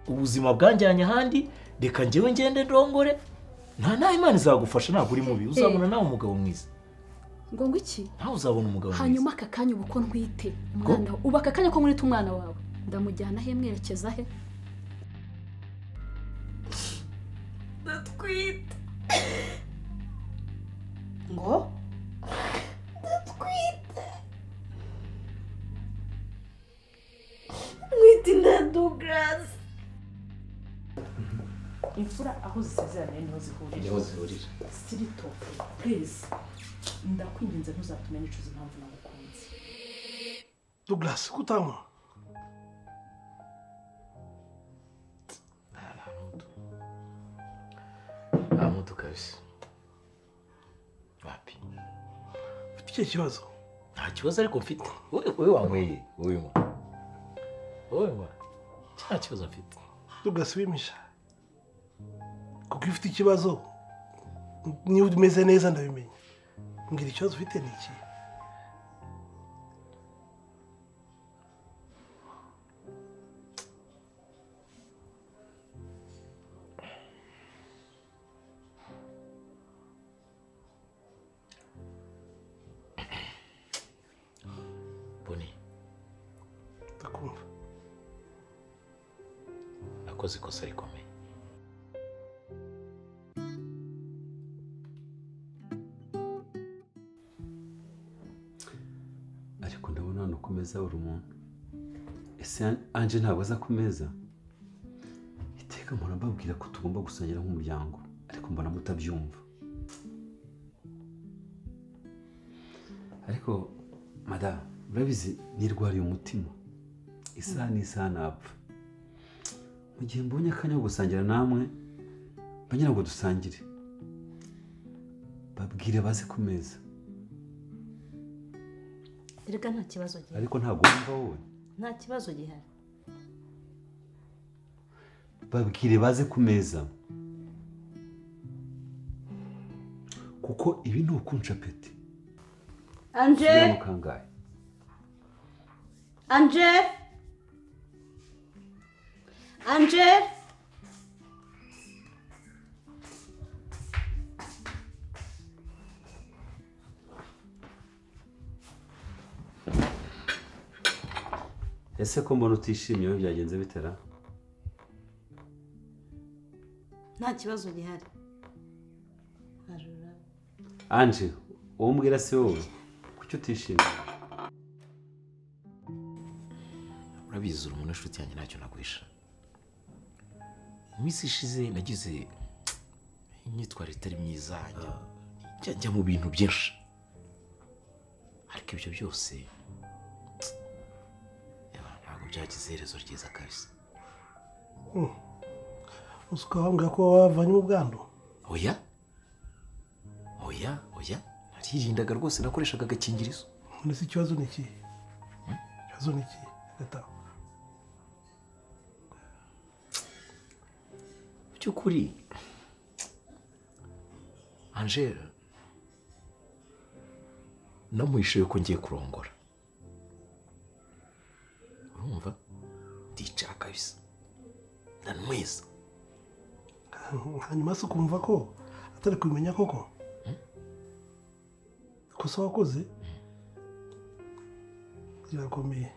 ubuzima bwanjyanye ahandi reka njyewe ngende ndongore nta Imana izagufasha ntabwo uri mubi uzabona nawe umugabo mwiza ngo iki ntawe uzabona umugabo mwiza hanyuma aka kanya ubu ko ntwite umwana uba aka kanya ko muri umwana wawe ndamujyana he mwerekeza he ndatwite ngo ndatwite mwite na Douglas imfura aho zisezeranye niho zihurira sirito please ndakwinginze ntuzatume nicuza impamvu nagukunze Douglas kutanywa amutu kabisa wapi ufite icyo kibazo nta kibazo ariko mfite wowe wanyweye wowe mwa nta kibazo mfite Douglas wimisha kuko ufite ikibazo niba umeze neza ndabimenya mbwira ikibazo ufite ni iki ndakumva nakoze ikosa rikomeye ariko ndabona hano kumeza uri umuntu ese anje ntabwo aza kumeza iteka mpora mbabwira ko tugomba gusangira nk'umuryango ariko mbona mutabyumva ariko madame urabizi nirwariye umutima isaha n'isaha napfa mu gihe mbonye akanya ko gusangira namwe bagira ngo dusangire babwire baze ku meza erega nta kibazo gihari ariko ntabwo wumva wowe nta kibazo gihari babwire baze ku meza kuko ibi ni ukunca peti Anje ese ko mbona utishimye we byagenze bitera nta kibazo gihari Anje uwo mbwira si wowe kuki utishimye urabizi uri umuntu inshuti yanjye ntacyo naguhisha iminsi ishize nagize imyitwarire itari myiza njya mu bintu byinshi ariko ibyo byose ntabwo byagize iherezo ryiza kabisa usuka wambwira ko wavanye mu bwandu oya naririndaga rwose nakoreshaga agakingirizo ndetse ikibazo ni iki ikibazo ni iki leta by'ukuri Angela namuhishuye ko ngiye kurongora urumva ndicara kabisa ndanmwiza hanyuma se ukumva ko atari kubimenya koko kosa wakoze birakomeye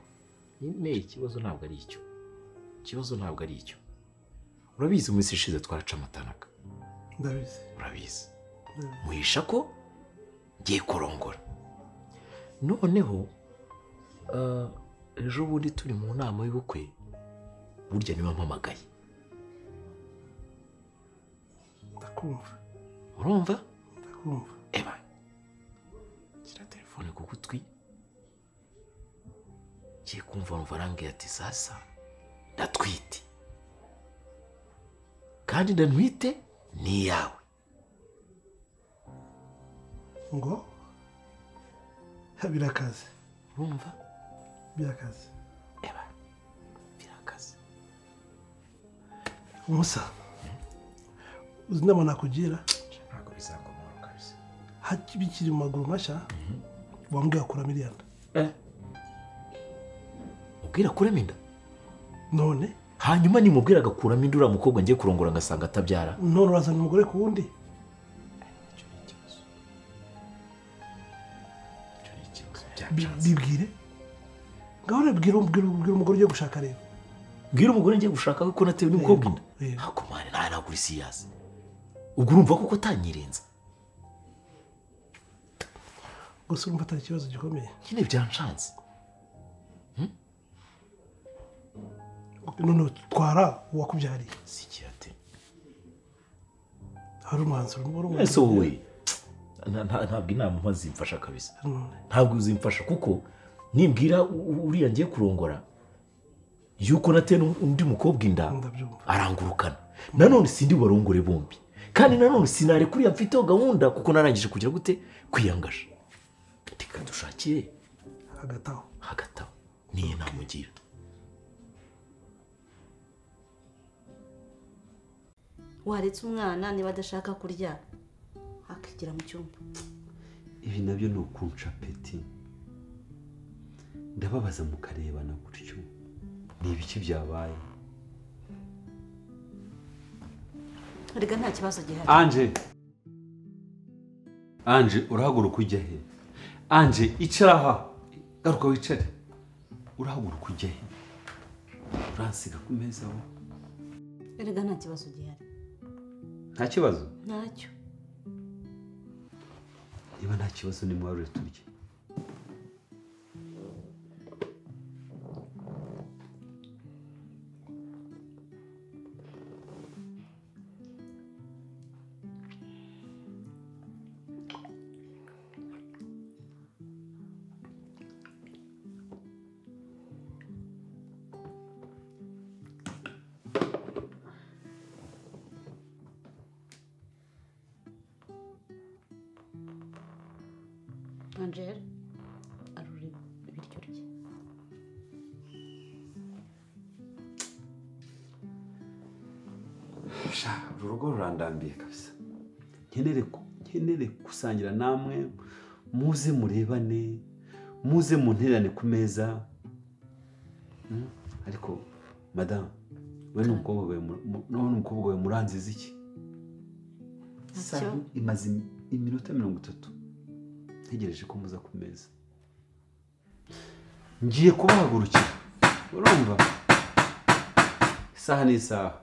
nyine ikibazo ntabwo ari icyo urabizi mu minsi ishize twaraca amatanaka ndabizi urabizi muhisha ko ngiye kurongora noneho ejo bundi turi mu nama y'ubukwe burya niba mpamagaye ndakumva urumva ndakumva eba gira telefone ku gutwi ngiye kumva numva arambwira ati sasa ndatwite kandi ndanwite ni iyawe ngo birakaze urumva birakaze eba birakaze umusa uzi inama nakugira ntabwo bizangomora kabisa bikiri mu maguru mashya wambwira kuramo iriya nda ubwira kuramo inda none hanyuma nimubwira agakuramo indi uriya mukobwa ngiye kurongora ngasanga atabyara none urazana umugore ku wundi. Bibwire ngaho bwira umugore ugiye gushaka rero. Bwira umugore ngiye gushaka ko natewe n'umukobwa inda. Ako mane nawe nagura isiyazi. Ubwo urumva koko utanyirenza. Gusa urumva atari ikibazo gikomeye. Nyine byanshanze. None twara uwakubyariye. Sikirate. Hari umwanzuro ese wowe ntabwo inama mpa zimfasha kabisa. Ntabwo uzimfasha kuko nimbwira uriya ngiye kurongora yuko natewe undi mukobwa inda arangurukana. Nanone sindi barongore bombi. Kandi nanone sinare kuriya mfiteho gahunda kuko narangije kugira gute kwiyangasha. Reka dushakire hagataho niye namugira. waretse umwana niba adashaka kurya akigira mu cyumba. Ibi nabyo ni ukunca peti. Ndababaza mukarebana gutyo. Ni ibiki byabaye? Rega nta kibazo gihari. Anje urahaguruka ujya he? Anje icara aha. Garuka wicare. Urahaguruka ujya he? Uransiga ku meza aho. Rega nta kibazo gihari. Nta kibazo? Ntacyo. Niba nta kibazo nimwarure turye. Angel aruri ibiryo rye. Urugo rurandambiye kabisa. Nkenere gusangira namwe, muze murebane, muze munterane ku meza. Ariko madame, we n'umukobwa we muranziza iki? Imaze iminota 30 ntegereje ko muza ku meza. Ngiye kubahagurukira. Urumva? Isaha n'isaha.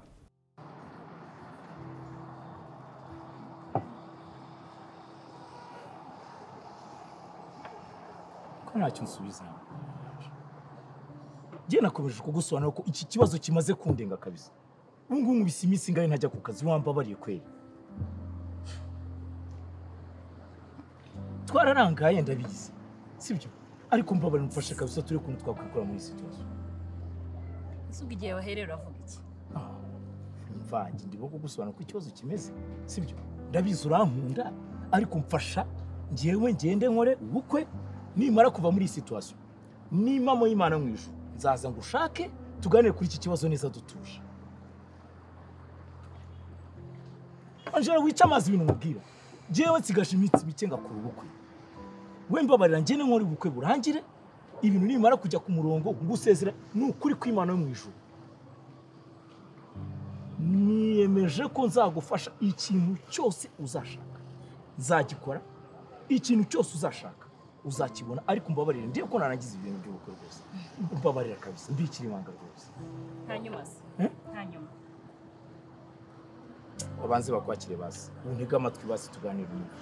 Ko ntacyo nsubiza. Ngiye nakomeje kugusobanura ko iki kibazo kimaze kundenga kabisa. Ubu ngubu nkubise iminsi ingahe ntajya ku kazi wambabariye kweli. Twararangaye ndabizi. Sibyo? Ariko mbabara mfashe kabisa turi kuntu twakwikora muri situation. Isugi giye waherera avuga iki? Mvange ndibo kugusobanura ko ikibazo kimeze. Sibyo? Ndabizi urankunda ariko mfasha ngiyewe ngende nkore ubukwe nimara kuva muri situation. Nimamo y'Imana mwisho. Nzaza ngushake tuganire kuri iki kibazo neza dutuje. Angela wica amazi ibintu mubwira. Jewe nsigaje imitsi mike ngakora ubukwe. We mbabarira ngene nkora ubukwe burangire ibintu nimara kujya ku murongo ngusezera n'ukuri kw'Imana yo mwijuru. Niyemeje ko nzagufasha ikintu cyose uzashaka. Nzagikora ikintu cyose uzashaka. Uzakibona ariko mbabarira ndiye ko narangiza ibintu by'ubukwe rwose. Mbabarira kabisa mbikiri ibanga rwose. Hanyuma se? Hanyuma. Abanze bakwakire basi. Untega amatwi basi tuganire umuntu.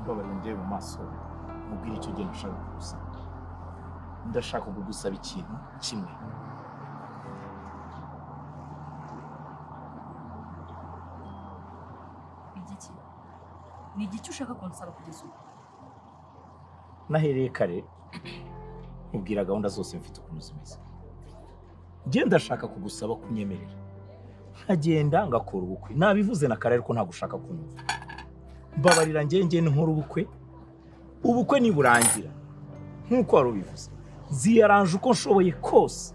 Mbabarira ndiye mu maso. Mubwire icyo gihe nshaka kugusaba. Ndashaka kugusaba ikintu kimwe. Igiki? Ni igiki ushaka kunsaba kugeza ubu? Nahereye kare ubwira gahunda zose mfite ukuntu zimeze. Ngiye ndashaka kugusaba kunyemerera. Nkagenda ngakora ubukwe. Nabivuze na kare ariko nta gushaka kunyumva. Mbabarira ngiye nkora ubukwe. ubukwe niburangira nk'uko wari ubivuze ziyaranje uko nshoboye kose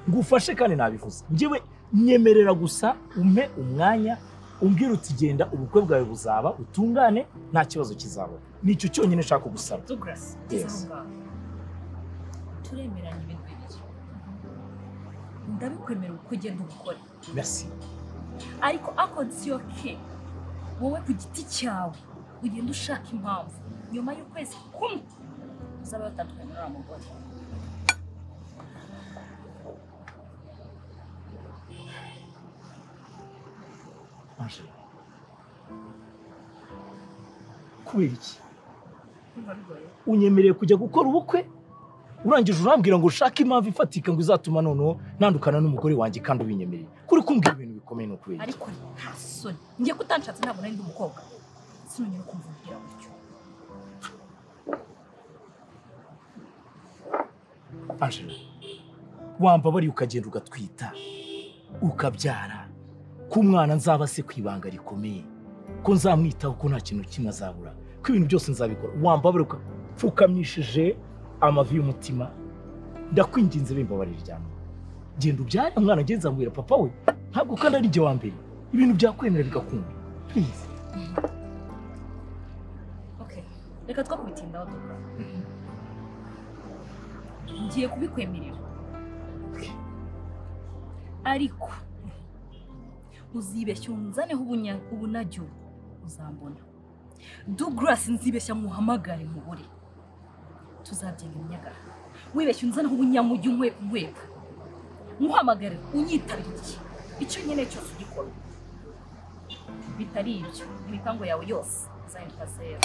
ngufashe kandi nabivuze njyewe nyemerera gusa umpe umwanya umbwira uti genda ubukwe bwawe buzaba utungane nta kibazo kizaba nicyo cyonyine nshaka kugusaba Douglas turemeranya ibintu bibiri ndabikwemera uko ugenda ubukora merci ariko akondisiyo ke wowe ku giti cyawe ugenda ushaka impamvu nyuma y'ukwezi kumwe uzaba batandukanye n'uriya mugore kubera iki unyemereye kujya gukora ubukwe urangije urambwira ngo ushake impamvu ifatika ngo izatuma noneho ntandukana n'umugore wanjye kandi ubinyemereye kuri kumbwira ibintu bikomeye no kubera ariko nta soni ngiye kutanshatse ntabwo nari ndi umukobwa sinongera kumvugira gutyo Angela wambabariye ukagenda ugatwita ukabyara ko umwana nzaba se ku ibanga rikomeye ko nzamwitaho ko nta kintu kimwe azabura ko ibintu byose nzabikora wambabariye ukapfukamishije amavi y'umutima ndakwinginze bimbabarira ryane genda ubyare umwana ageze ambwira papa we ntabwo kandi ari njye wa mbere ibintu byakwemera bigakunda please okay reka twakubitindaho Douglas ngiye kubikwemerera ariko uzibeshya unzaneho ubunajyo uzambona Douglas nzibeshya muhamagare mubure tuzabyenga imyagara wibeshya unzaneho ubunyamujyi unkweka muhamagare unyitabira icyo nyene cyose ugikora bitari ibyo imipango yawe yose izahita zero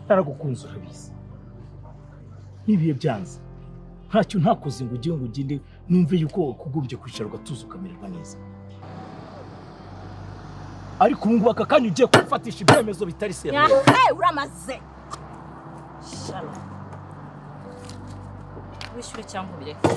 naragukunze urabizi n'ibihe byanze ntacyo ntakoze ngo ugende numve yuko kugombye kwicara ugatuza ukamererwa neza ariko ubu ngubu aka kanya ugiye kufatisha ibyemezo bitari seriye uramaze shalom wishyure cyangwa ubireke